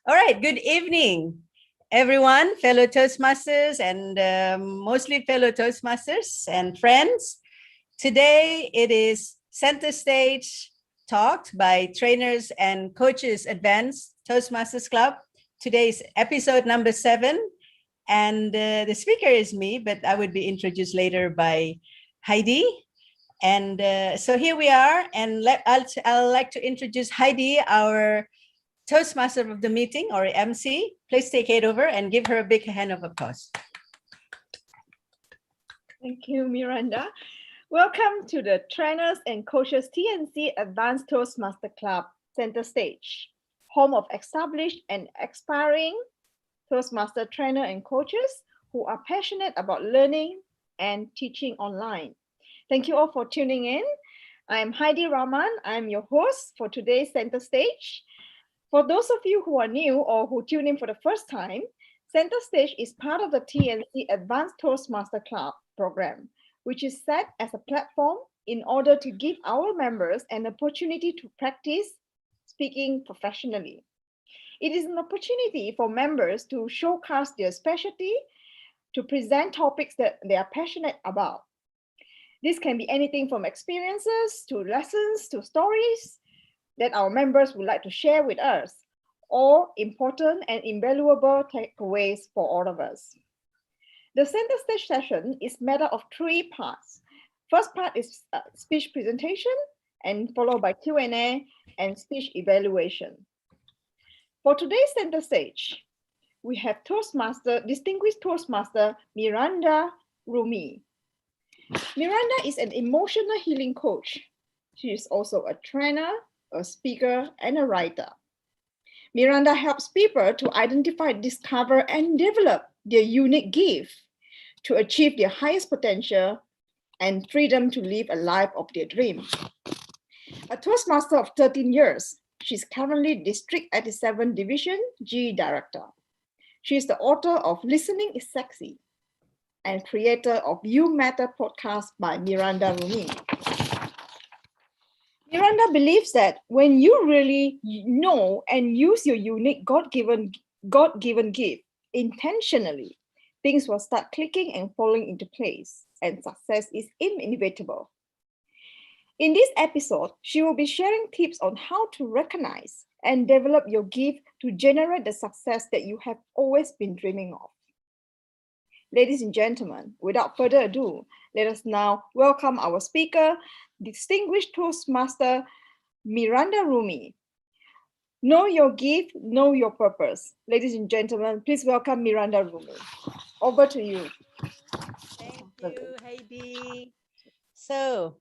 All right, good evening, everyone, fellow Toastmasters and mostly fellow Toastmasters and friends. Today it is Center Stage Talked by Trainers and Coaches Advanced Toastmasters Club. Today's episode number 7. And the speaker is me, but I would be introduced later by Heidi. And so here we are. And I'll like to introduce Heidi, our Toastmaster of the meeting, or MC. Please take it over and give her a big hand of applause. Thank you, Miranda. Welcome to the Trainers and Coaches TNC Advanced Toastmaster Club Center Stage, home of established and aspiring Toastmaster trainer and coaches who are passionate about learning and teaching online. Thank you all for tuning in. I'm Heidi Rahman. I'm your host for today's Center Stage. For those of you who are new or who tune in for the first time, Center Stage is part of the TNC Advanced Toastmaster Club program, which is set as a platform in order to give our members an opportunity to practice speaking professionally. It is an opportunity for members to showcase their specialty, to present topics that they are passionate about. This can be anything from experiences to lessons to stories that our members would like to share with us, or important and invaluable takeaways for all of us. The Center Stage session is made up of 3 parts. First part is speech presentation, and followed by Q&A and speech evaluation. For today's Center Stage, we have distinguished Toastmaster Miranda Rumi. Miranda is an emotional healing coach. She is also a trainer, a speaker, and a writer. Miranda helps people to identify, discover, and develop their unique gift to achieve their highest potential and freedom to live a life of their dreams. A Toastmaster of 13 years, she's currently District 87 Division G Director. She is the author of Listening is Sexy and creator of You Matter podcast by Miranda Rumi. Miranda believes that when you really know and use your unique God-given gift intentionally, things will start clicking and falling into place, and success is inevitable. In this episode, she will be sharing tips on how to recognize and develop your gift to generate the success that you have always been dreaming of. Ladies and gentlemen, without further ado, let us now welcome our speaker, distinguished Toastmaster Miranda Rumi. Know your gift, know your purpose. Ladies and gentlemen, please welcome Miranda Rumi. Over to you. Thank you, Heidi. So,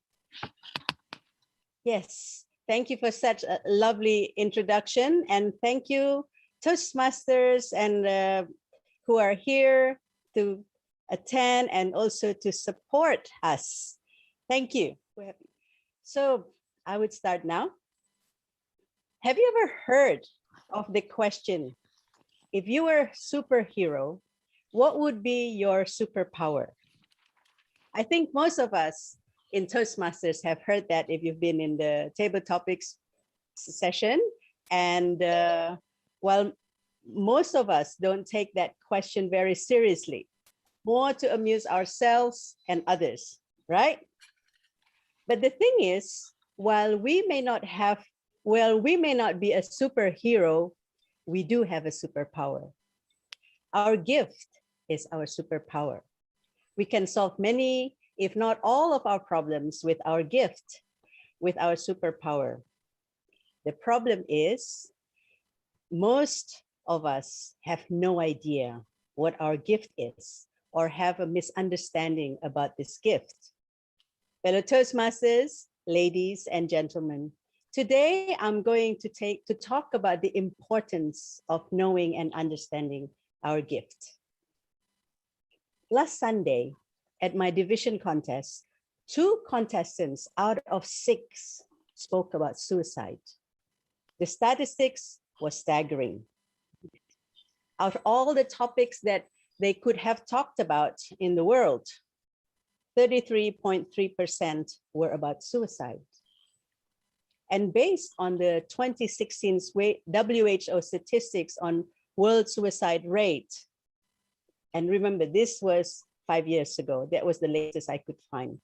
yes, thank you for such a lovely introduction, and thank you, Toastmasters, and who are here to attend and also to support us. Thank you. So I would start now. Have you ever heard of the question, if you were a superhero, what would be your superpower? I think most of us in Toastmasters have heard that if you've been in the table topics session. And while most of us don't take that question very seriously, more to amuse ourselves and others, right? But the thing is, while we may not be a superhero, we do have a superpower. Our gift is our superpower. We can solve many, if not all of our problems with our gift, with our superpower. The problem is, most of us have no idea what our gift is, or have a misunderstanding about this gift. Fellow Toastmasters, ladies and gentlemen, today I'm going to talk about the importance of knowing and understanding our gift. Last Sunday, at my division contest, 2 contestants out of 6 spoke about suicide. The statistics was staggering. Out of all the topics that they could have talked about in the world, 33.3% were about suicide. And based on the 2016 WHO statistics on world suicide rate, and remember, this was 5 years ago, that was the latest I could find,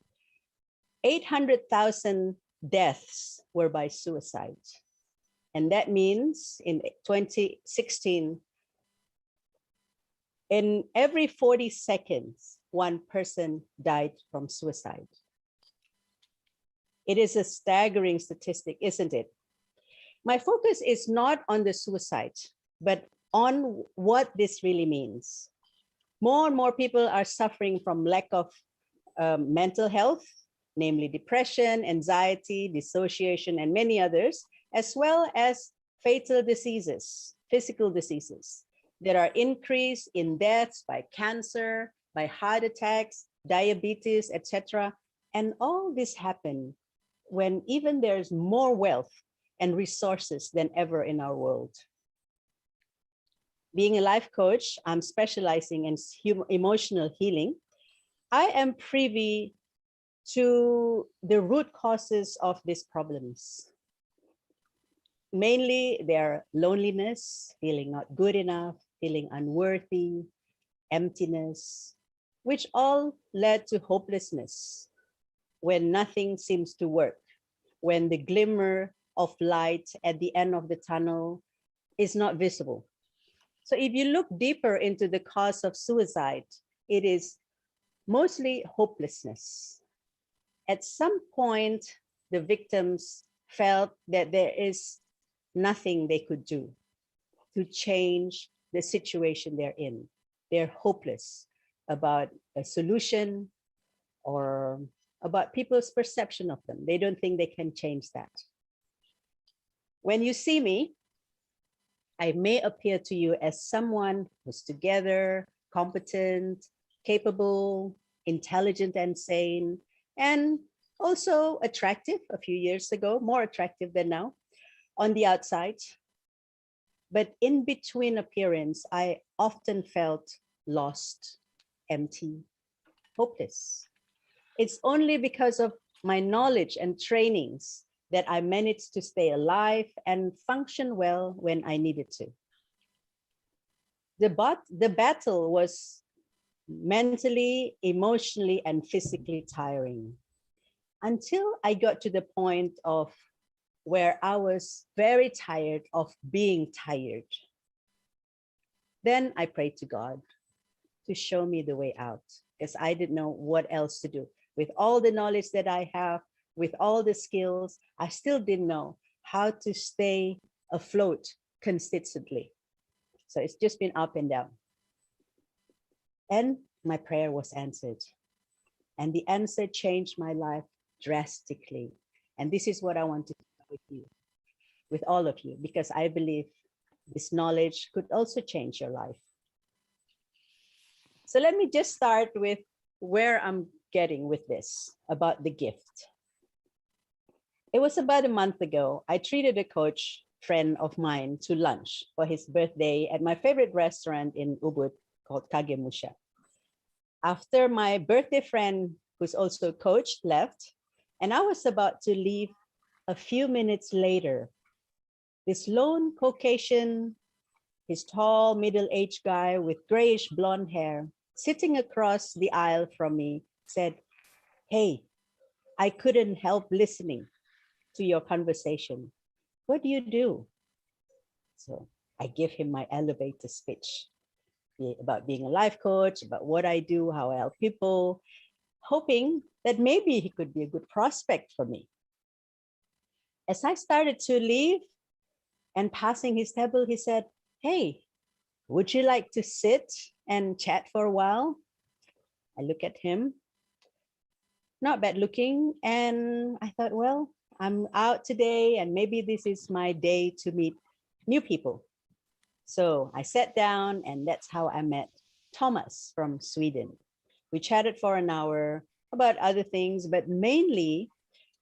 800,000 deaths were by suicide. And that means in 2016, in every 40 seconds, one person died from suicide. It is a staggering statistic, isn't it? My focus is not on the suicide, but on what this really means. More and more people are suffering from lack of mental health, namely depression, anxiety, dissociation, and many others, as well as fatal diseases, physical diseases. There are increase in deaths by cancer, by heart attacks, diabetes, etc. And all this happen when even there's more wealth and resources than ever in our world. Being a life coach, I'm specializing in emotional healing. I am privy to the root causes of these problems. Mainly their loneliness, feeling not good enough, feeling unworthy, emptiness, which all led to hopelessness when nothing seems to work, when the glimmer of light at the end of the tunnel is not visible. So if you look deeper into the cause of suicide, it is mostly hopelessness. At some point, the victims felt that there is nothing they could do to change the situation they're in. They're hopeless about a solution or about people's perception of them. They don't think they can change that. When you see me, I may appear to you as someone who's together, competent, capable, intelligent and sane, and also attractive a few years ago, more attractive than now on the outside. But in between appearance, I often felt lost, empty, hopeless. It's only because of my knowledge and trainings that I managed to stay alive and function well when I needed to. The battle was mentally, emotionally, and physically tiring until I got to the point of where I was very tired of being tired. Then I prayed to God to show me the way out, because I didn't know what else to do. With all the knowledge that I have, with all the skills, I still didn't know how to stay afloat consistently. So it's just been up and down. And my prayer was answered. And the answer changed my life drastically. And this is what I want to share with you, with all of you, because I believe this knowledge could also change your life. So let me just start with where I'm getting with this about the gift. It was about a month ago. I treated a coach friend of mine to lunch for his birthday at my favorite restaurant in Ubud called Kagemusha. After my birthday friend, who's also a coach, left, and I was about to leave, a few minutes later, this lone Caucasian, his tall, middle-aged guy with grayish blonde hair, sitting across the aisle from me, said, "Hey, I couldn't help listening to your conversation. What do you do?" So I give him my elevator speech about being a life coach, about what I do, how I help people, hoping that maybe he could be a good prospect for me. As I started to leave and passing his table, he said, "Hey, would you like to sit and chat for a while?" I look at him, not bad looking, and I thought, well, I'm out today and maybe this is my day to meet new people. So I sat down, and that's how I met Thomas from Sweden. We chatted for an hour about other things, but mainly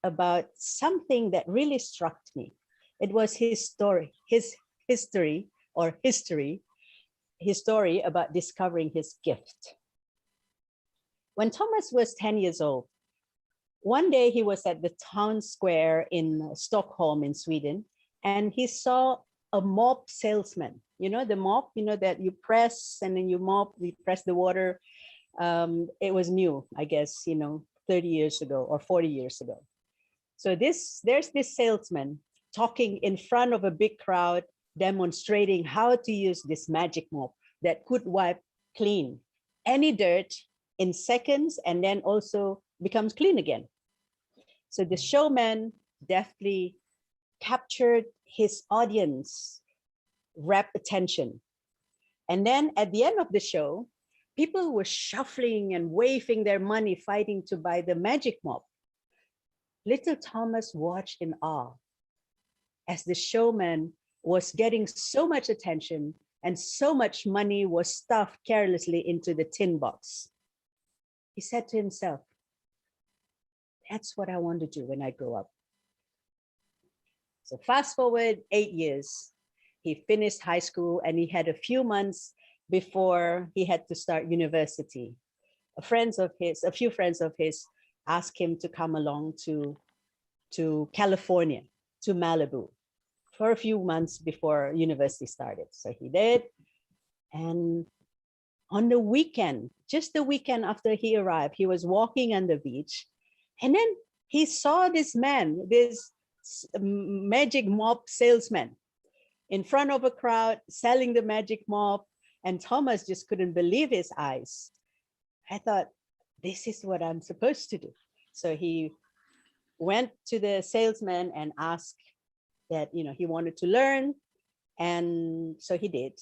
about something that really struck me. It was his story, his history about discovering his gift. When Thomas was 10 years old, One day he was at the town square in Stockholm in Sweden, and he saw a mop salesman. You know, the mop, you know, that you press and then you mop, you press the water. It was new, I guess, you know, 30 years ago or 40 years ago. So there's this salesman talking in front of a big crowd, demonstrating how to use this magic mop that could wipe clean any dirt in seconds and then also becomes clean again. So the showman deftly captured his audience rapt attention. And then at the end of the show, people were shuffling and waving their money, fighting to buy the magic mop. Little Thomas watched in awe as the showman was getting so much attention and so much money was stuffed carelessly into the tin box. He said to himself, that's what I want to do when I grow up. So fast forward 8 years, he finished high school and he had a few months before he had to start university. A few friends of his asked him to come along to California, to Malibu for a few months before university started. So he did. And on the weekend, just the weekend after he arrived, he was walking on the beach. And then he saw this man, this magic mop salesman in front of a crowd selling the magic mop. And Thomas just couldn't believe his eyes. I thought, this is what I'm supposed to do. So he went to the salesman and asked that, you know, he wanted to learn. And so he did.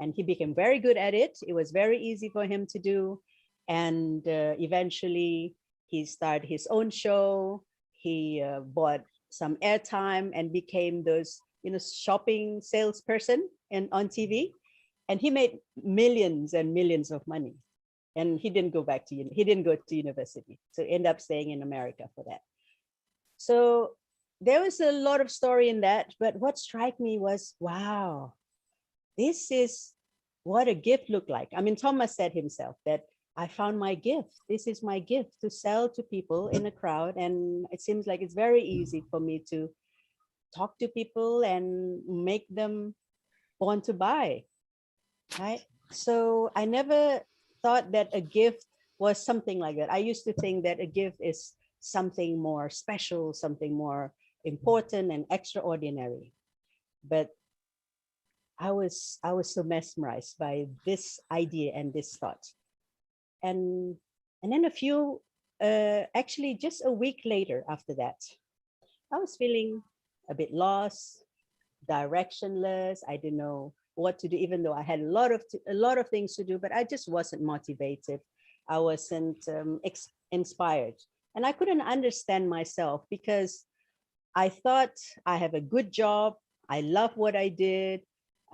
And he became very good at it. It was very easy for him to do. And eventually he started his own show. He bought some airtime and became those, you know, shopping salesperson on TV. And he made millions and millions of money. And he didn't go to university. So ended up staying in America for that. So there was a lot of story in that, but what struck me was, wow, this is what a gift looked like. I mean, Thomas said himself that I found my gift. This is my gift to sell to people in a crowd. And it seems like it's very easy for me to talk to people and make them want to buy, right? So I never thought that a gift was something like that. I used to think that a gift is something more special, something more important and extraordinary. But I was so mesmerized by this idea and this thought. And then actually just a week later after that, I was feeling a bit lost, directionless. I didn't know what to do, even though I had a lot of things to do, but I just wasn't motivated. I wasn't inspired. And I couldn't understand myself because I thought I have a good job. I love what I did.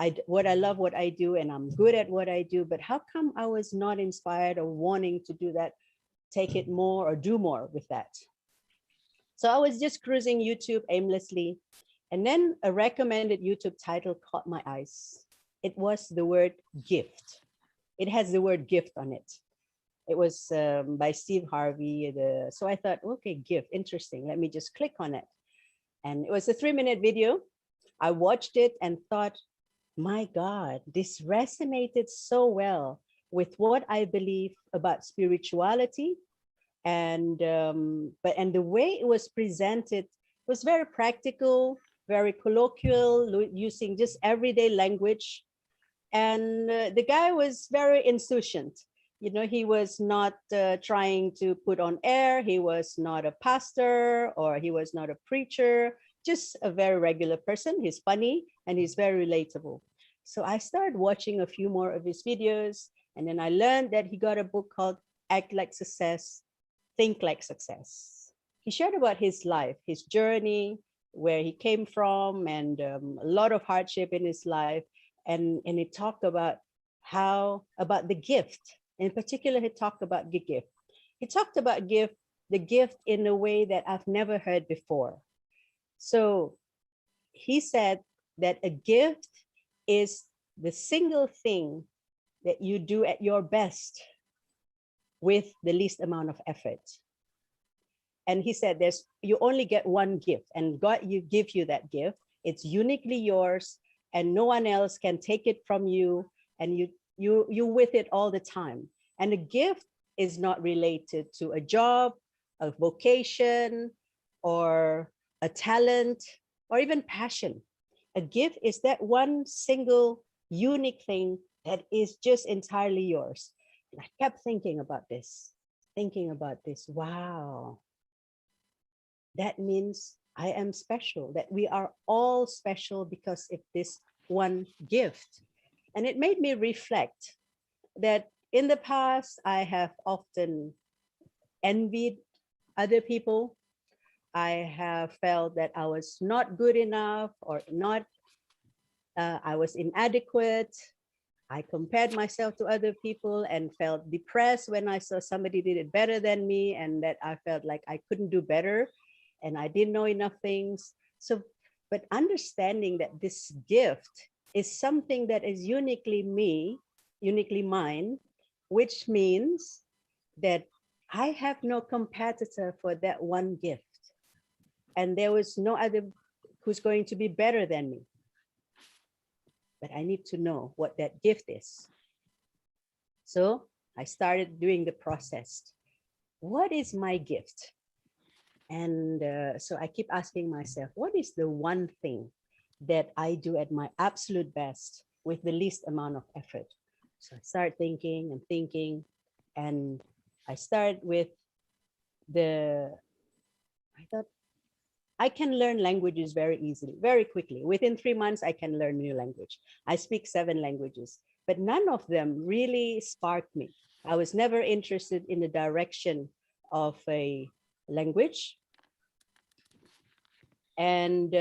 I love what I do, and I'm good at what I do. But how come I was not inspired or wanting to do that, take it more or do more with that? So I was just cruising YouTube aimlessly. And then a recommended YouTube title caught my eyes. It was the word gift. It has the word gift on it. It was by Steve Harvey. So I thought, okay, gift, interesting. Let me just click on it. And it was a 3-minute video. I watched it and thought, my God, this resonated so well with what I believe about spirituality. And the way it was presented was very practical, very colloquial, using just everyday language. And the guy was very insouciant. You know, he was not trying to put on air. He was not a pastor or he was not a preacher, just a very regular person. He's funny and he's very relatable. So I started watching a few more of his videos. And then I learned that he got a book called Act Like Success, Think Like Success. He shared about his life, his journey, where he came from, and a lot of hardship in his life. And he talked about about the gift. In particular, he talked about the gift. He talked about the gift in a way that I've never heard before. So he said that a gift is the single thing that you do at your best with the least amount of effort. And he said, you only get one gift, and God give you that gift. It's uniquely yours, and no one else can take it from you. And you with it all the time. And a gift is not related to a job, a vocation, or a talent, or even passion. A gift is that one single unique thing that is just entirely yours. And I kept thinking about this. Wow, that means I am special, that we are all special because of this one gift. And it made me reflect that in the past, I have often envied other people. I have felt that I was not good enough, or I was inadequate. I compared myself to other people and felt depressed when I saw somebody did it better than me, and that I felt like I couldn't do better and I didn't know enough things. So, but understanding that this gift is something that is uniquely mine, which means that I have no competitor for that one gift. And there was no other who's going to be better than me. But I need to know what that gift is. So I started doing the process. What is my gift? And so I keep asking myself, what is the one thing that I do at my absolute best with the least amount of effort? So I start thinking, and I start with I thought I can learn languages very easily, very quickly. Within 3 months, I can learn new language. I speak 7 languages, but none of them really sparked me. I was never interested in the direction of a language. And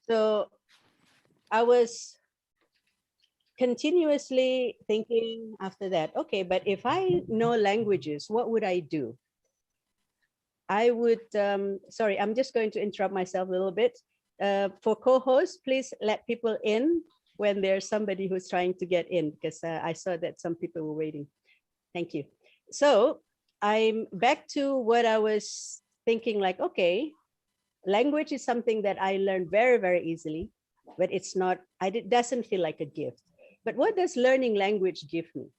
so I was continuously thinking after that, okay, but if I know languages, what would I do? I would, sorry, I'm just going to interrupt myself a little bit. For co-hosts, please let people in when there's somebody who's trying to get in, because I saw that some people were waiting. Thank you. So I'm back to what I was thinking, like, okay, language is something that I learned very, very easily, but it's not, it doesn't feel like a gift. But what does learning language give me?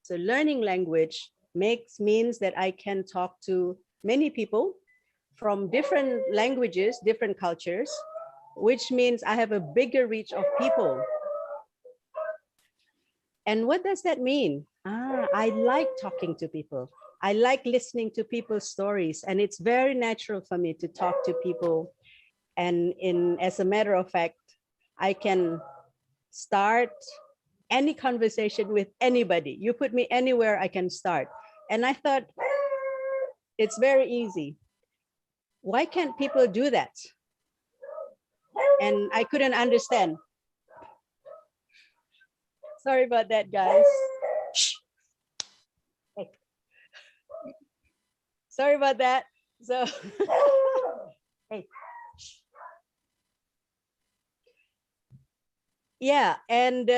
So learning language means that I can talk to many people from different languages, different cultures, which means I have a bigger reach of people. And what does that mean? I like talking to people. I like listening to people's stories, and it's very natural for me to talk to people. And as a matter of fact, I can start any conversation with anybody. You put me anywhere, I can start. And I thought, it's very easy. Why can't people do that? And I couldn't understand. Sorry about that, guys. Hey. Sorry about that. So, hey. Yeah, and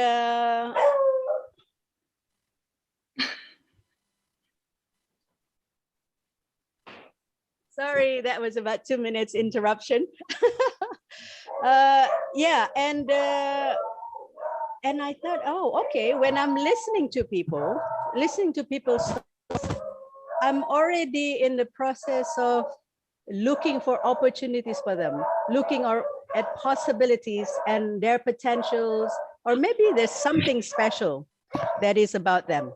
sorry, that was about 2 minutes interruption. Yeah, and I thought, oh, okay, when I'm listening to people's stories, I'm already in the process of looking for opportunities for them, looking at possibilities and their potentials, or maybe there's something special that is about them.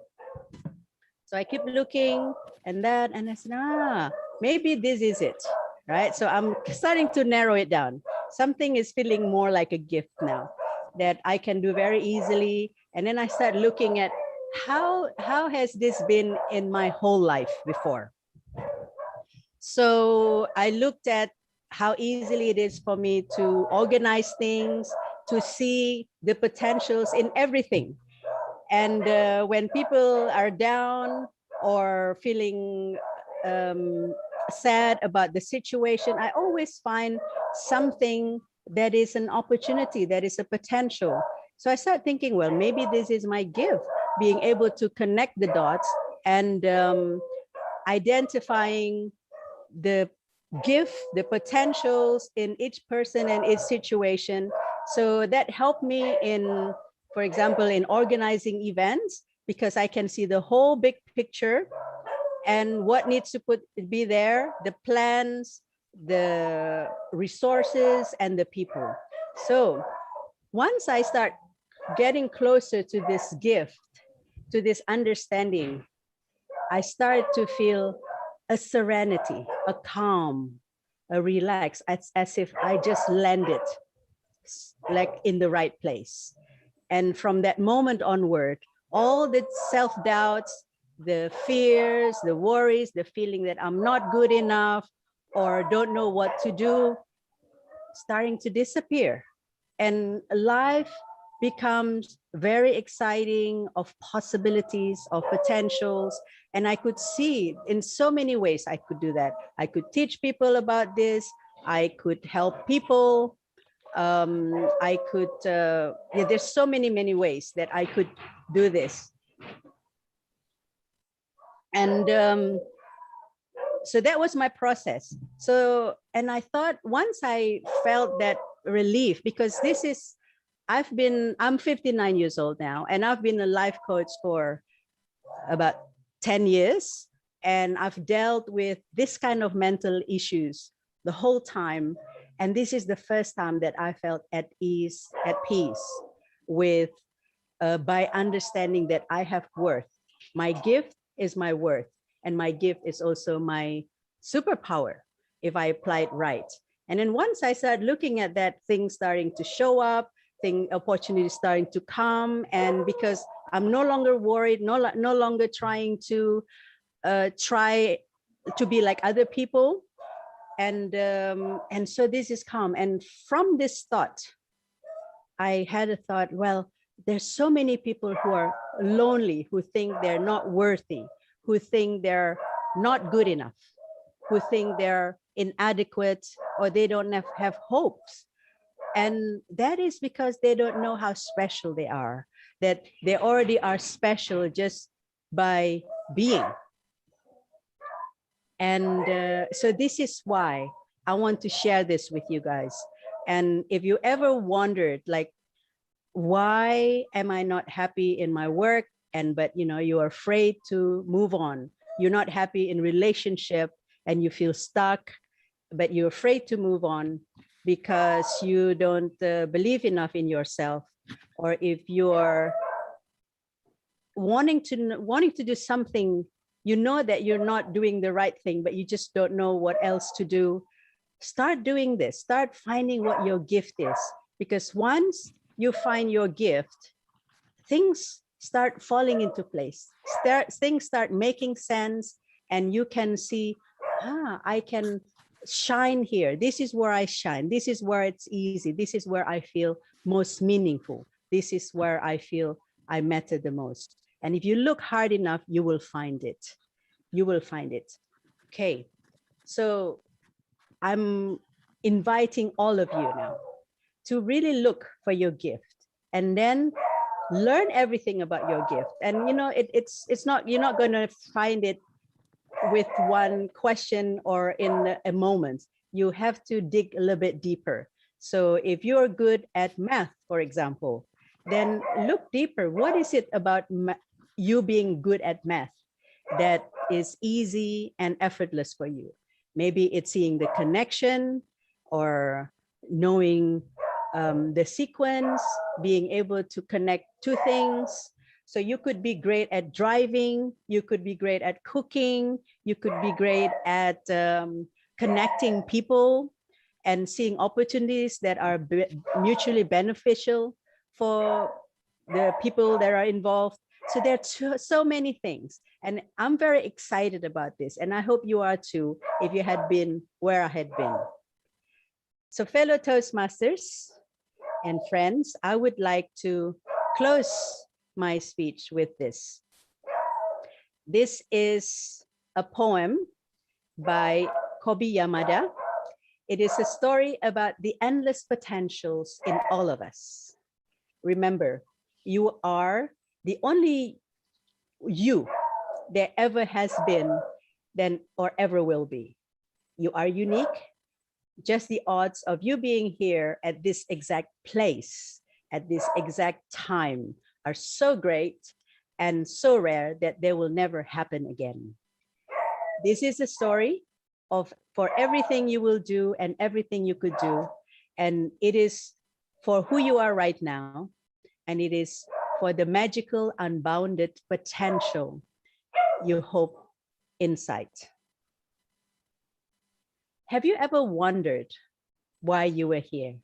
So I keep looking and I said, maybe this is it, right? So I'm starting to narrow it down. Something is feeling more like a gift now that I can do very easily. And then I start looking at how has this been in my whole life before? So I looked at how easily it is for me to organize things, to see the potentials in everything. And when people are down or feeling sad about the situation, I always find something that is an opportunity, that is a potential. So I started thinking, well, maybe this is my gift, being able to connect the dots and identifying the gift, the potentials in each person and each situation. So that helped me in, for example, in organizing events, because I can see the whole big picture and what needs to be there, the plans, the resources, and the people. So once I start getting closer to this gift, to this understanding, I started to feel a serenity, a calm, a relax, as if I just landed like in the right place. And from that moment onward, all the self-doubts, the fears, the worries, the feeling that I'm not good enough or don't know what to do, starting to disappear. And life becomes very exciting, of possibilities, of potentials. And I could see in so many ways I could do that. I could teach people about this. I could help people. I could, yeah, there's so many ways that I could do this. And so that was my process. So, and I thought once I felt that relief, because this is, I'm 59 years old now, and I've been a life coach for about 10 years. And I've dealt with this kind of mental issues the whole time. And this is the first time that I felt at ease, at peace with, by understanding that I have worth. My gift is my worth, and my gift is also my superpower if I apply it right. And then once I started looking at that, things starting to show up, opportunities starting to come, and because I'm no longer worried, no longer trying to be like other people, and so this is calm. And from this thought, I had a thought, well, there's so many people who are lonely, who think they're not worthy, who think they're not good enough, who think they're inadequate, or they don't have hopes. And that is because they don't know how special they are, that they already are special just by being. And so this is why I want to share this with you guys. And if you ever wondered, like, why am I not happy in my work? But you're afraid to move on. You're not happy in relationship and you feel stuck, but you're afraid to move on because you don't believe enough in yourself. Or if you're wanting to do something, you know that you're not doing the right thing, but you just don't know what else to do. Start doing this. Start finding what your gift is. Because once you find your gift, things start falling into place. Things start making sense, and you can see, I can shine here. This is where I shine. This is where it's easy. This is where I feel most meaningful. This is where I feel I matter the most. And if you look hard enough, you will find it. You will find it. Okay, so I'm inviting all of you now to really look for your gift, and then learn everything about your gift. And it's not, you're not going to find it with one question or in a moment. You have to dig a little bit deeper. So if you're good at math, for example, then look deeper. What is it about you being good at math that is easy and effortless for you? Maybe it's seeing the connection, or knowing the sequence, being able to connect two things. So you could be great at driving, you could be great at cooking, you could be great at connecting people and seeing opportunities that are mutually beneficial for the people that are involved. So there are so many things, and I'm very excited about this, and I hope you are too, if you had been where I had been. So fellow Toastmasters and friends, I would like to close my speech with this. This is a poem by Kobi Yamada. It is a story about the endless potentials in all of us. Remember, you are the only you there ever has been, then or ever will be. You are unique. Just the odds of you being here at this exact place, at this exact time, are so great and so rare that they will never happen again. This is a story of for everything you will do and everything you could do. And it is for who you are right now. And it is for the magical, unbounded potential you hope inside. Have you ever wondered why you were here?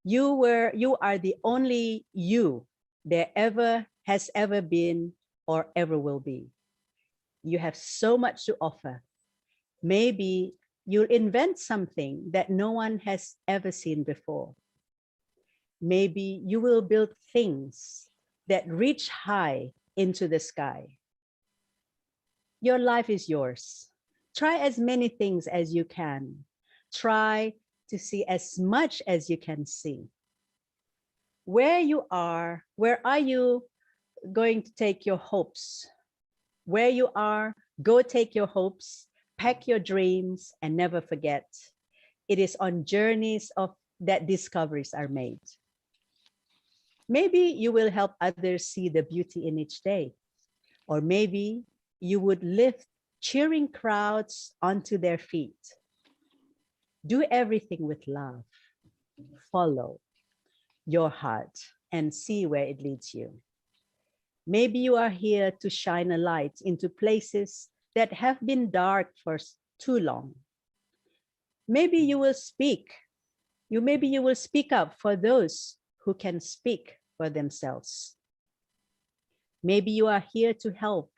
You are the only you there ever has ever been or ever will be. You have so much to offer. Maybe you'll invent something that no one has ever seen before. Maybe you will build things that reach high into the sky. Your life is yours. Try as many things as you can. Try to see as much as you can see. Where are you going to take your hopes? Where you are, go take your hopes, pack your dreams, and never forget. It is on journeys that discoveries are made. Maybe you will help others see the beauty in each day. Or maybe you would lift cheering crowds onto their feet. Do everything with love. Follow your heart and see where it leads you. Maybe you are here to shine a light into places that have been dark for too long. Maybe you will speak. Maybe you will speak up for those who can speak for themselves. Maybe you are here to help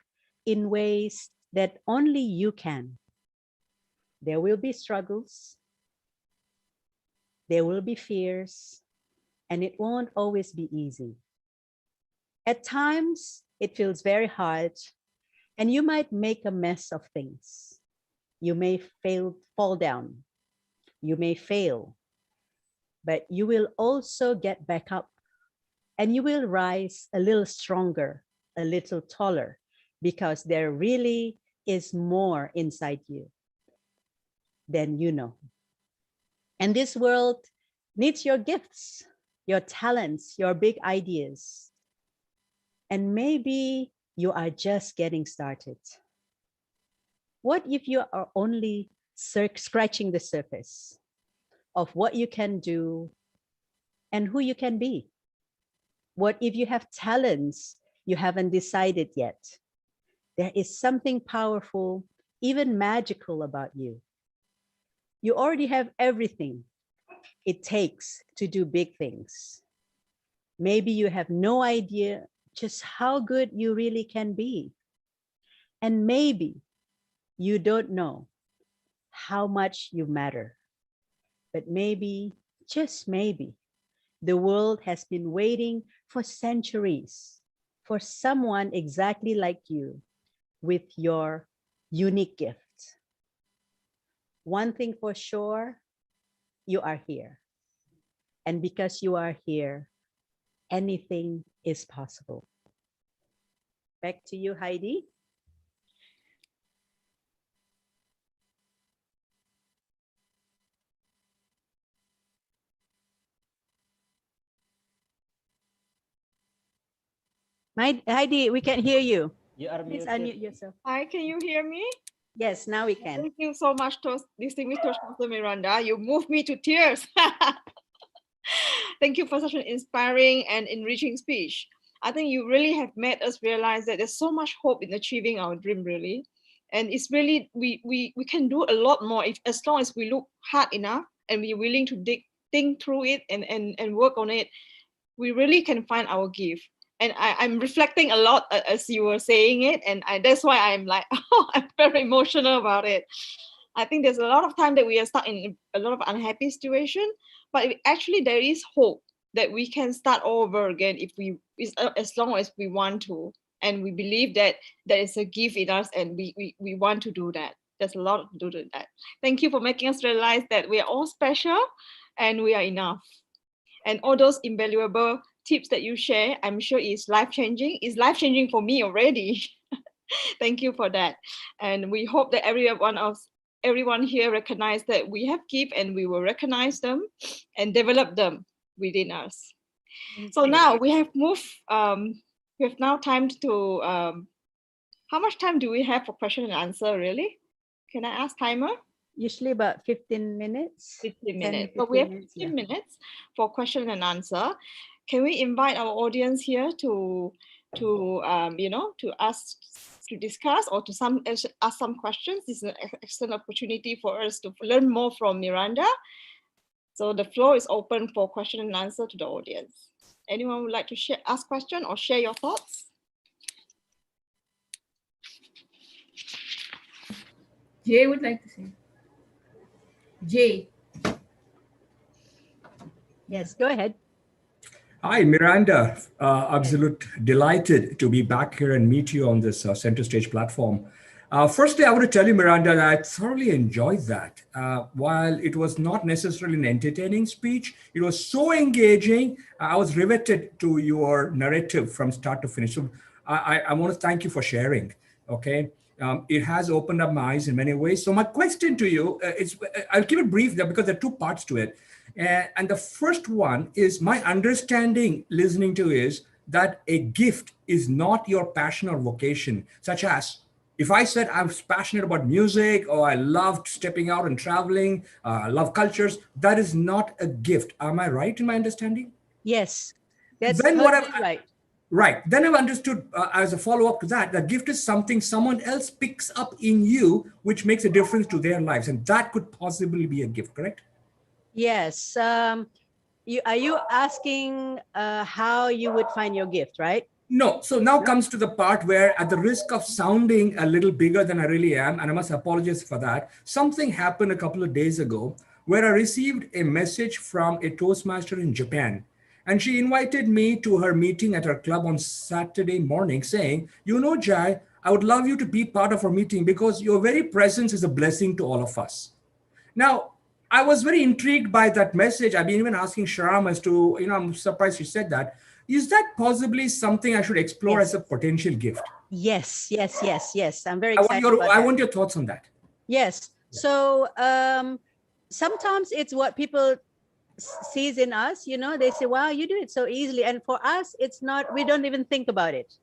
in ways that only you can. There will be struggles. There will be fears, and it won't always be easy. At times, it feels very hard, and you might make a mess of things. You may fall down. You may fail, but you will also get back up, and you will rise a little stronger, a little taller, because there really is more inside you than you know. And this world needs your gifts, your talents, your big ideas. And maybe you are just getting started. What if you are only scratching the surface of what you can do and who you can be? What if you have talents you haven't decided yet? There is something powerful, even magical about you. You already have everything it takes to do big things. Maybe you have no idea just how good you really can be. And maybe you don't know how much you matter. But maybe, just maybe, the world has been waiting for centuries for someone exactly like you with your unique gift. One thing for sure, you are here. And because you are here, anything is possible. Back to you, Heidi. Heidi, we can't hear you. You are Please muted. unmute yourself. Hi, can you hear me? Yes, now we can. Thank you so much, distinguished Toastmaster Miranda. You moved me to tears. Thank you for such an inspiring and enriching speech. I think you really have made us realize that there's so much hope in achieving our dream, really. And it's really, we can do a lot more as long as we look hard enough and we're willing to think through it and work on it. We really can find our gift. And I'm reflecting a lot as you were saying it. And that's why I'm like, oh, I'm very emotional about it. I think there's a lot of time that we are stuck in a lot of unhappy situation, but actually there is hope that we can start over again as long as we want to. And we believe that there is a gift in us and we want to do that. There's a lot to do to that. Thank you for making us realize that we are all special and we are enough. And all those invaluable tips that you share, I'm sure is life-changing. It's life-changing for me already. Thank you for that. And we hope that every one of everyone here recognize that we have gifts and we will recognize them and develop them within us. So now we have moved, we have now time to, how much time do we have for question and answer really? Can I ask timer? Usually about 15 minutes. 15 10, minutes. So we have 15 yeah. minutes for question and answer. Can we invite our audience here to ask, to discuss, or to ask some questions? This is an excellent opportunity for us to learn more from Miranda. So the floor is open for question and answer to the audience. Anyone would like to ask question or share your thoughts? Jay would like to say. Jay. Yes, go ahead. Hi, Miranda. Absolute delighted to be back here and meet you on this center stage platform. Firstly, I want to tell you, Miranda, that I thoroughly enjoyed that. While it was not necessarily an entertaining speech, it was so engaging. I was riveted to your narrative from start to finish. So I want to thank you for sharing. Okay. It has opened up my eyes in many ways. So my question to you is, I'll keep it brief there because there are two parts to it. And the first one is, my understanding listening to is that a gift is not your passion or vocation, such as if I said I was passionate about music, or I loved stepping out and traveling, I love cultures, that is not a gift. Am I right in my understanding? Yes, that's Then totally right. Right. Then I've understood as a follow-up to that, the gift is something someone else picks up in you, which makes a difference to their lives. And that could possibly be a gift, correct? Yes. Are you asking how you would find your gift, right? No. So now comes to the part where, at the risk of sounding a little bigger than I really am, and I must apologize for that, something happened a couple of days ago where I received a message from a Toastmaster in Japan. And she invited me to her meeting at her club on Saturday morning saying, you know, Jai, I would love you to be part of our meeting because your very presence is a blessing to all of us. Now, I was very intrigued by that message. I've been even asking Sharam as to, I'm surprised she said that. Is that possibly something I should explore as a potential gift? Yes. I'm very excited about I that. want your thoughts on that. Yes. So sometimes it's what people sees in us, they say, wow, you do it so easily. And for us, it's not, we don't even think about it.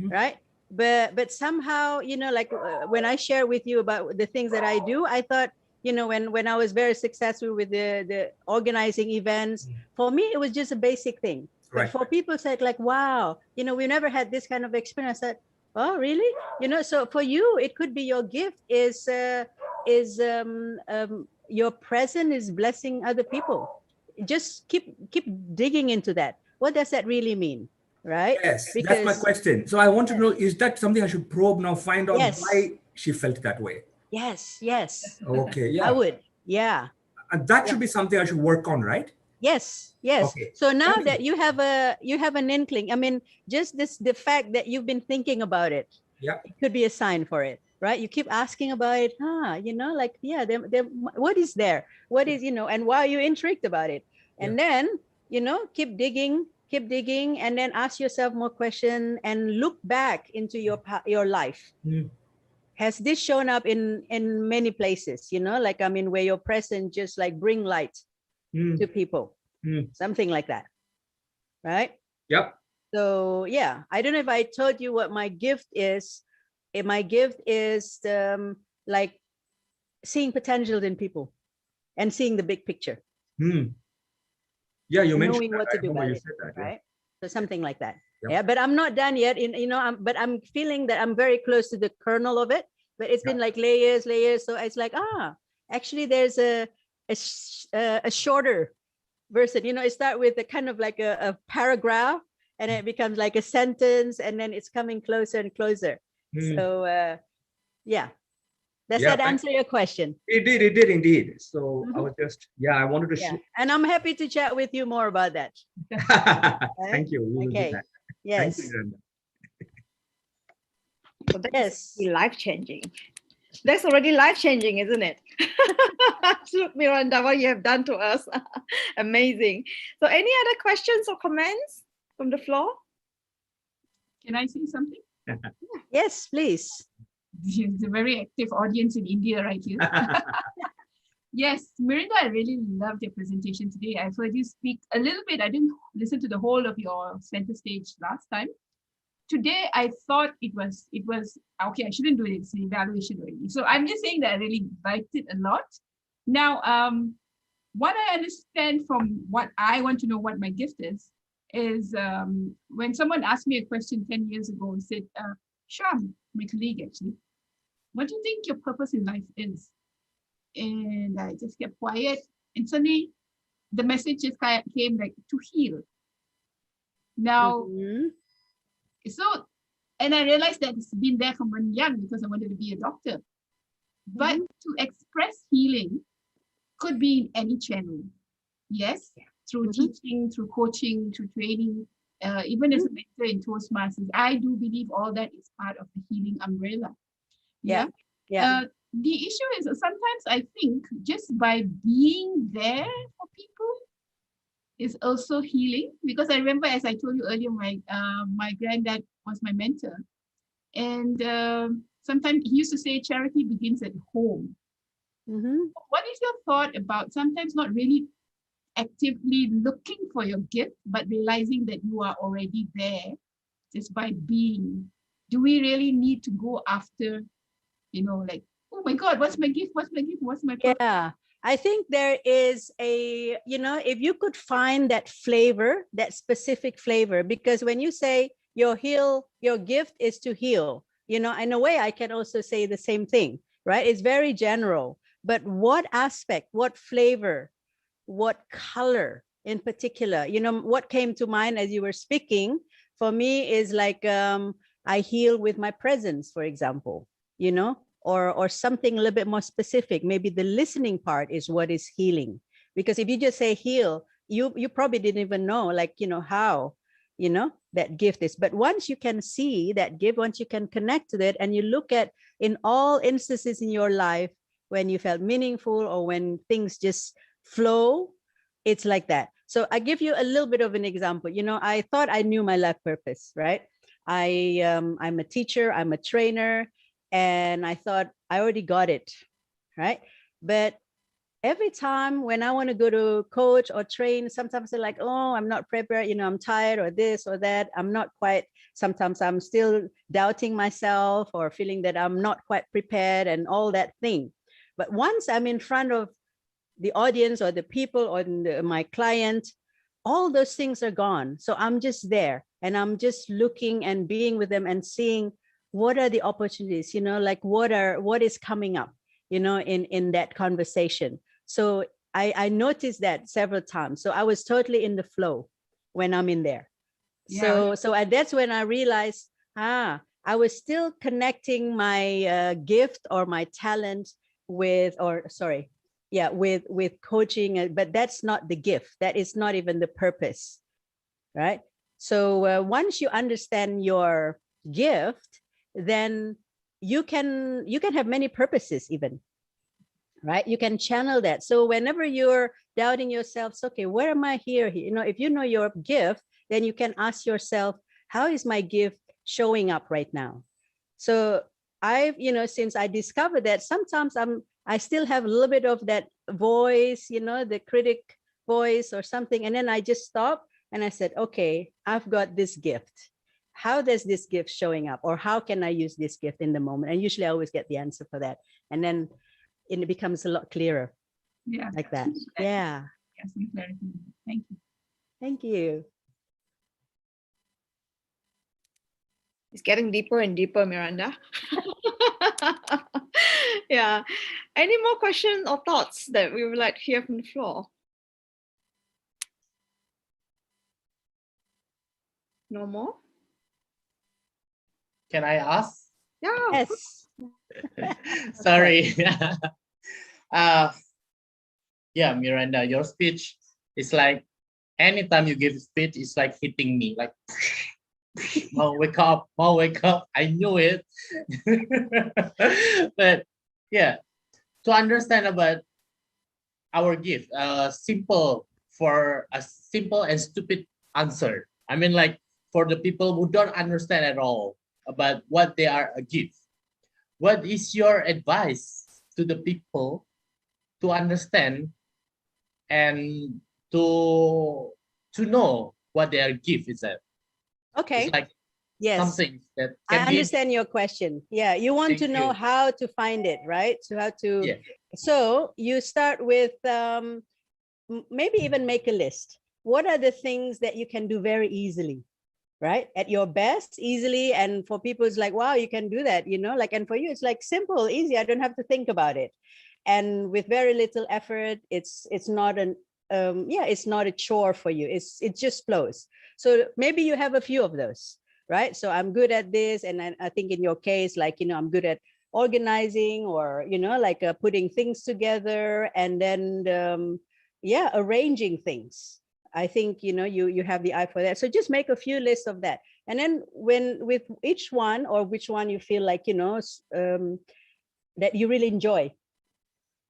Right. But somehow, like when I share with you about the things that I do, I thought, when I was very successful with the organizing events, for me, it was just a basic thing. But for people said like, wow, we never had this kind of experience. I said, oh, really? So for you, it could be your gift is your presence is blessing other people. Just keep digging into that. What does that really mean? Right? Yes, because that's my question. So I want to know, is that something I should probe now, find out why she felt that way? Yes. Okay, yeah. I would. Yeah. And that should be something I should work on, right? Yes. Okay. So now that you have an inkling, I mean, just the fact that you've been thinking about it, it could be a sign for it, right? You keep asking about it, what is there? What is, and why are you intrigued about it? And then, keep digging, and then ask yourself more questions and look back into your life. Has this shown up in many places, where your presence just like bring light to people, something like that, right? Yep. So yeah, I don't know if I told you what my gift is. My gift is like seeing potential in people and seeing the big picture. Yeah, you mentioned knowing what to do about it, right? So something like that. Yeah, but I'm not done yet. But I'm feeling that I'm very close to the kernel of it. But it's been like layers. So it's like, actually, there's a shorter version. It start with a kind of like a paragraph, and it becomes like a sentence, and then it's coming closer and closer. So yeah. Does that answer your question? It did indeed. So I was just, I wanted to share. And I'm happy to chat with you more about that. Thank you. Okay. Yes. Thank you, so that's life-changing. That's already life-changing, isn't it? Look, Miranda, what you have done to us. Amazing. So any other questions or comments from the floor? Can I say something? Yes, please. It's a very active audience in India right here. Yes, Miranda, I really loved your presentation today. I've heard you speak a little bit. I didn't listen to the whole of your center stage last time. Today, I thought it was okay. I shouldn't do it. It's an evaluation already. So I'm just saying that I really liked it a lot. Now, what I understand from what I want to know what my gift is when someone asked me a question 10 years ago and said, Sham, my colleague actually, what do you think your purpose in life is? And I just kept quiet. And suddenly the message just came like to heal. Now, so, and I realized that it's been there from when young because I wanted to be a doctor. But to express healing could be in any channel. Yes, through teaching, through coaching, through training, even as a mentor in Toastmasters. I do believe all that is part of the healing umbrella. Yeah. The issue is sometimes I think just by being there for people is also healing, because I remember, as I told you earlier, my granddad was my mentor, and sometimes he used to say charity begins at home. What is your thought about sometimes not really actively looking for your gift, but realizing that you are already there just by being? Do we really need to go after, like, oh my God, what's my gift? What's my gift? What's my purpose? Yeah, I think there is a, if you could find that flavor, that specific flavor, because when you say your gift is to heal, in a way, I can also say the same thing, right? It's very general, but what aspect, what flavor, what color in particular, what came to mind as you were speaking for me is like, I heal with my presence, for example, or something a little bit more specific. Maybe the listening part is what is healing. Because if you just say heal, you probably didn't even know, like, how, that gift is. But once you can see that gift, once you can connect to it, and you look at in all instances in your life, when you felt meaningful or when things just flow, it's like that. So I give you a little bit of an example. I thought I knew my life purpose, right? I'm a teacher, I'm a trainer, and I thought I already got it, right? But every time when I want to go to coach or train, sometimes they're like, oh, I'm not prepared, I'm tired, or this or that. I'm not quite, sometimes I'm still doubting myself or feeling that I'm not quite prepared and all that thing. But once I'm in front of the audience or the people or my client, all those things are gone. So I'm just there and I'm just looking and being with them and seeing what are the opportunities, like what is coming up, in that conversation. So I noticed that several times. So I was totally in the flow when I'm in there. Yeah. So that's when I realized, I was still connecting my gift or my talent with coaching, but that's not the gift. That is not even the purpose, right? So once you understand your gift, then you can have many purposes even, right? You can channel that. So whenever you're doubting yourself, so, okay, where am I here? If you know your gift, then you can ask yourself, how is my gift showing up right now? So I've, since I discovered that, sometimes I still have a little bit of that voice, the critic voice or something. And then I just stopped and I said, okay, I've got this gift. How does this gift showing up? Or how can I use this gift in the moment? And usually I always get the answer for that. And then it becomes a lot clearer. Yeah. Like that. Yeah. Yes, clarity. Thank you. Thank you. It's getting deeper and deeper, Miranda. Yeah. Any more questions or thoughts that we would like to hear from the floor? No more? Can I ask? Yeah. Yes. Sorry. Yeah, Miranda, your speech is like, anytime you give a speech, it's like hitting me, like, Mom, wake up, Mom, wake up. I knew it. But yeah, to understand about our gift, simple and stupid answer. I mean, like, for the people who don't understand at all about what they are a gift. what is your advice to the people to understand and to know what their gift is at? Okay. It's like Yes. something that I can be understand your question. Yeah, you want to Thank know you. how to find it, right? So how to, Yeah. so you start with maybe even make a list. What are the things that you can do very easily, right? At your best, easily. And for people, it's like, wow, you can do that, you know, like, and for you, it's like simple, easy. I don't have to think about it. And with very little effort, it's not an, it's not a chore for you. It just flows. So maybe you have a few of those, right? So I'm good at this. And I think in your case, like, you know, I'm good at organizing, or, you know, like putting things together, and then, arranging things. I think, you know, you have the eye for that. So just make a few lists of that. And then when with each one, or which one you feel like, you know, that you really enjoy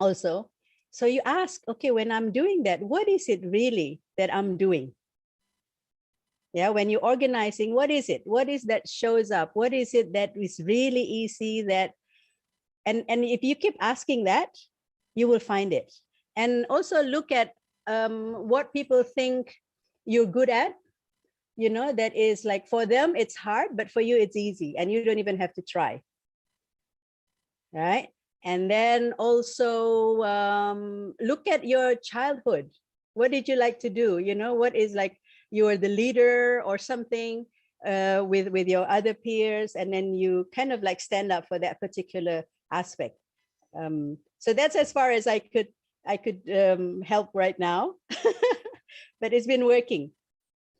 also. So you ask, okay, when I'm doing that, what is it really that I'm doing? Yeah, when you're organizing, what is it? What is that shows up? What is it that is really easy that, and if you keep asking that, you will find it. And also look at what people think you're good at, you know, that is like, for them, it's hard, but for you, it's easy, and you don't even have to try. Right? And then also look at your childhood. What did you like to do? You know, what is like, you were the leader or something with your other peers, and then you kind of like stand up for that particular aspect. So that's as far as I could help right now. But it's been working.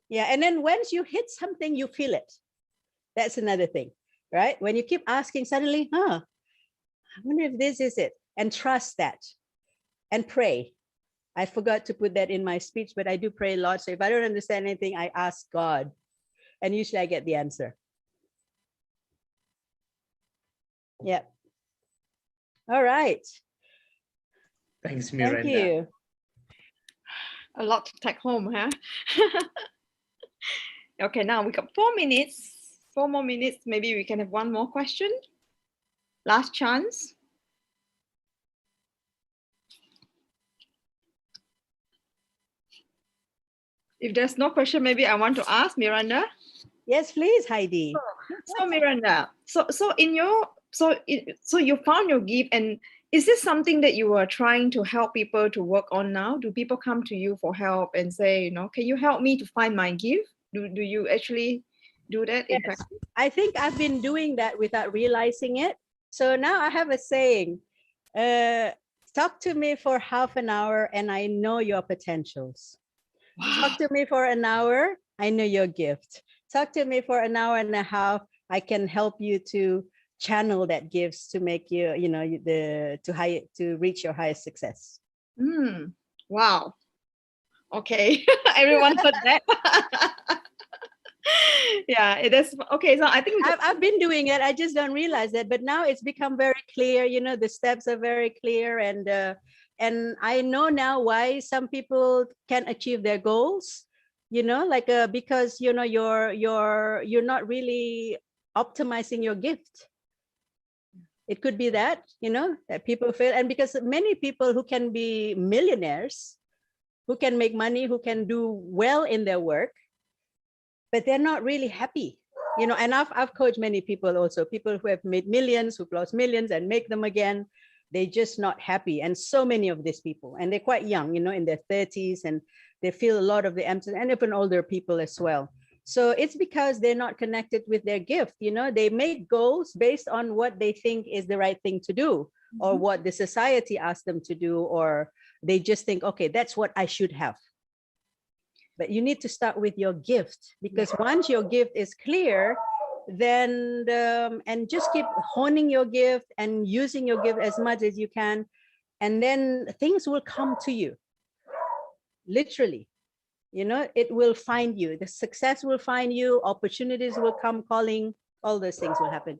Yeah, and then once you hit something, you feel it. That's another thing, right? When you keep asking, suddenly, I wonder if this is it. And trust that. And pray. I forgot to put that in my speech, but I do pray a lot. So if I don't understand anything, I ask God. And usually I get the answer. Yeah. All right. Thanks, Miranda. Thank you. A lot to take home, huh? Okay, now we got 4 minutes. 4 more minutes. Maybe we can have one more question. Last chance. If there's no question, maybe I want to ask Miranda. Yes, please, Heidi. So Miranda, so you found your gift, and is this something that you are trying to help people to work on now? Do people come to you for help and say, you know, can you help me to find my gift? Do you actually do that in practice? I think I've been doing that without realizing it. So now I have a saying, talk to me for half an hour and I know your potentials. Wow. Talk to me for an hour, I know your gift. Talk to me for an hour and a half, I can help you to channel that gifts to make you, you know, to reach your highest success. Wow. Okay, everyone heard that. Yeah, it is. Okay, so I think I've been doing it. I just don't realize that, but now it's become very clear. You know, the steps are very clear, and I know now why some people can achieve their goals. You know, like because you know you're not really optimizing your gift. It could be that, you know, that people fail, and because many people who can be millionaires, who can make money, who can do well in their work, but they're not really happy, you know. And I've coached many people also, people who have made millions, who've lost millions and make them again. They're just not happy. And so many of these people, and they're quite young, you know, in their 30s, and they feel a lot of the emptiness, and even older people as well. So it's because they're not connected with their gift. You know, they make goals based on what they think is the right thing to do, or what the society asks them to do, or they just think, okay, that's what I should have. But you need to start with your gift, because once your gift is clear, then and just keep honing your gift and using your gift as much as you can, and then things will come to you. Literally, you know, it will find you. The success will find you. Opportunities will come calling. All those things will happen.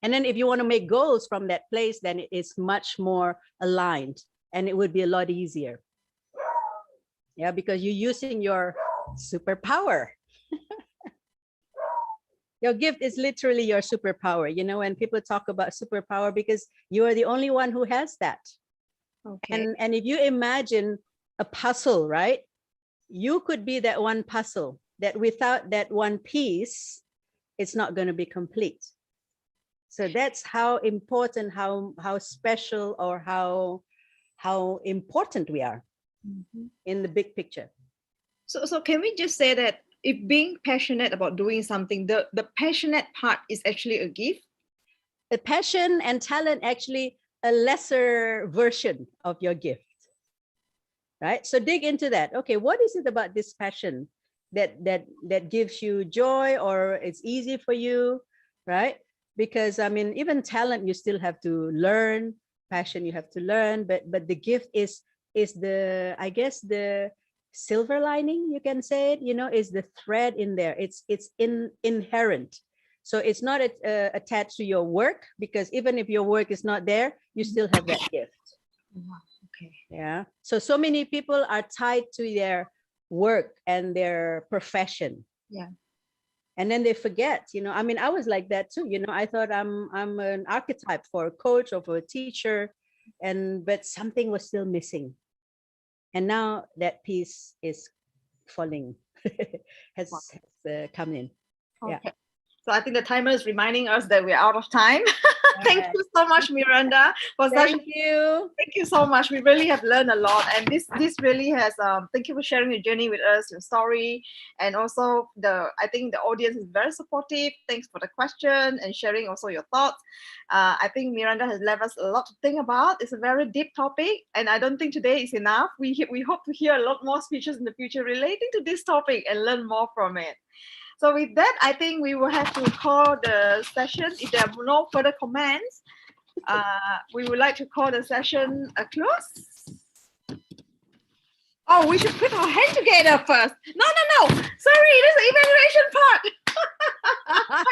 And then if you want to make goals from that place, then it is much more aligned, and it would be a lot easier. Yeah, because you're using your superpower. Your gift is literally your superpower. You know, when people talk about superpower, because you are the only one who has that. Okay. And if you imagine a puzzle, right? You could be that one puzzle that without that one piece, it's not going to be complete. So that's how important, how special, or how important we are in the big picture. So can we just say that if being passionate about doing something, the passionate part is actually a gift? The passion and talent actually a lesser version of your gift, right? So dig into that. Okay, what is it about this passion that gives you joy, or it's easy for you, right? Because I mean, even talent you still have to learn, passion you have to learn, but the gift is the, I guess, the silver lining, you can say it, you know, is the thread in there. It's inherent. So it's not attached to your work, because even if your work is not there, you still have that gift. Okay. Yeah. So many people are tied to their work and their profession. Yeah. And then they forget, you know, I mean, I was like that too. You know, I thought I'm an archetype for a coach or for a teacher, but something was still missing. And now that piece is falling, has come in. Okay. Yeah. So I think the timer is reminding us that we're out of time. Thank you so much, Miranda, for such. Thank you. Thank you so much. We really have learned a lot, and this really has. Thank you for sharing your journey with us, your story, and also I think the audience is very supportive. Thanks for the question and sharing also your thoughts. I think Miranda has left us a lot to think about. It's a very deep topic, and I don't think today is enough. We hope to hear a lot more speeches in the future relating to this topic and learn more from it. So with that, I think we will have to call the session. If there are no further comments, we would like to call the session a close. Oh, we should put our hand together first. No. Sorry, this is the evaluation part.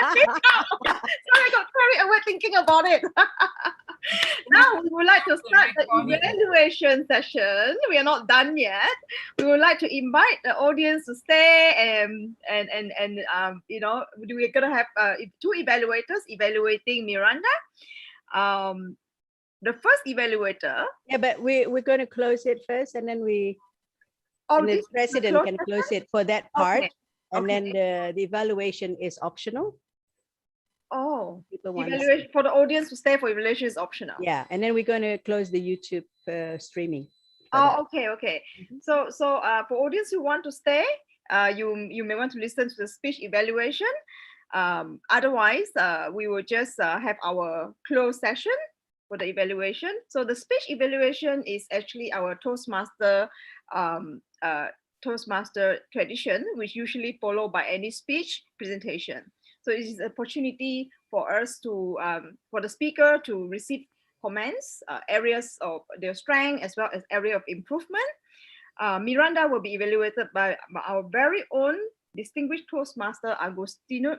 Sorry, I got carried away thinking about it. Now we would like to start the evaluation session. We are not done yet. We would like to invite the audience to stay and you know, we're gonna have two evaluators evaluating Miranda. The first evaluator. Yeah, but we're going to close it first, and then the president can close it for that part. Okay. And then the evaluation is optional. Oh, evaluation for the audience to stay for evaluation is optional. Yeah, and then we're going to close the YouTube streaming. Oh, okay. So for audience who want to stay, you may want to listen to the speech evaluation. Otherwise, we will just have our closed session for the evaluation. So the speech evaluation is actually our Toastmaster tradition, which usually followed by any speech presentation. So it is an opportunity for us to, for the speaker to receive comments, areas of their strength, as well as area of improvement. Miranda will be evaluated by our very own distinguished Toastmaster Agustino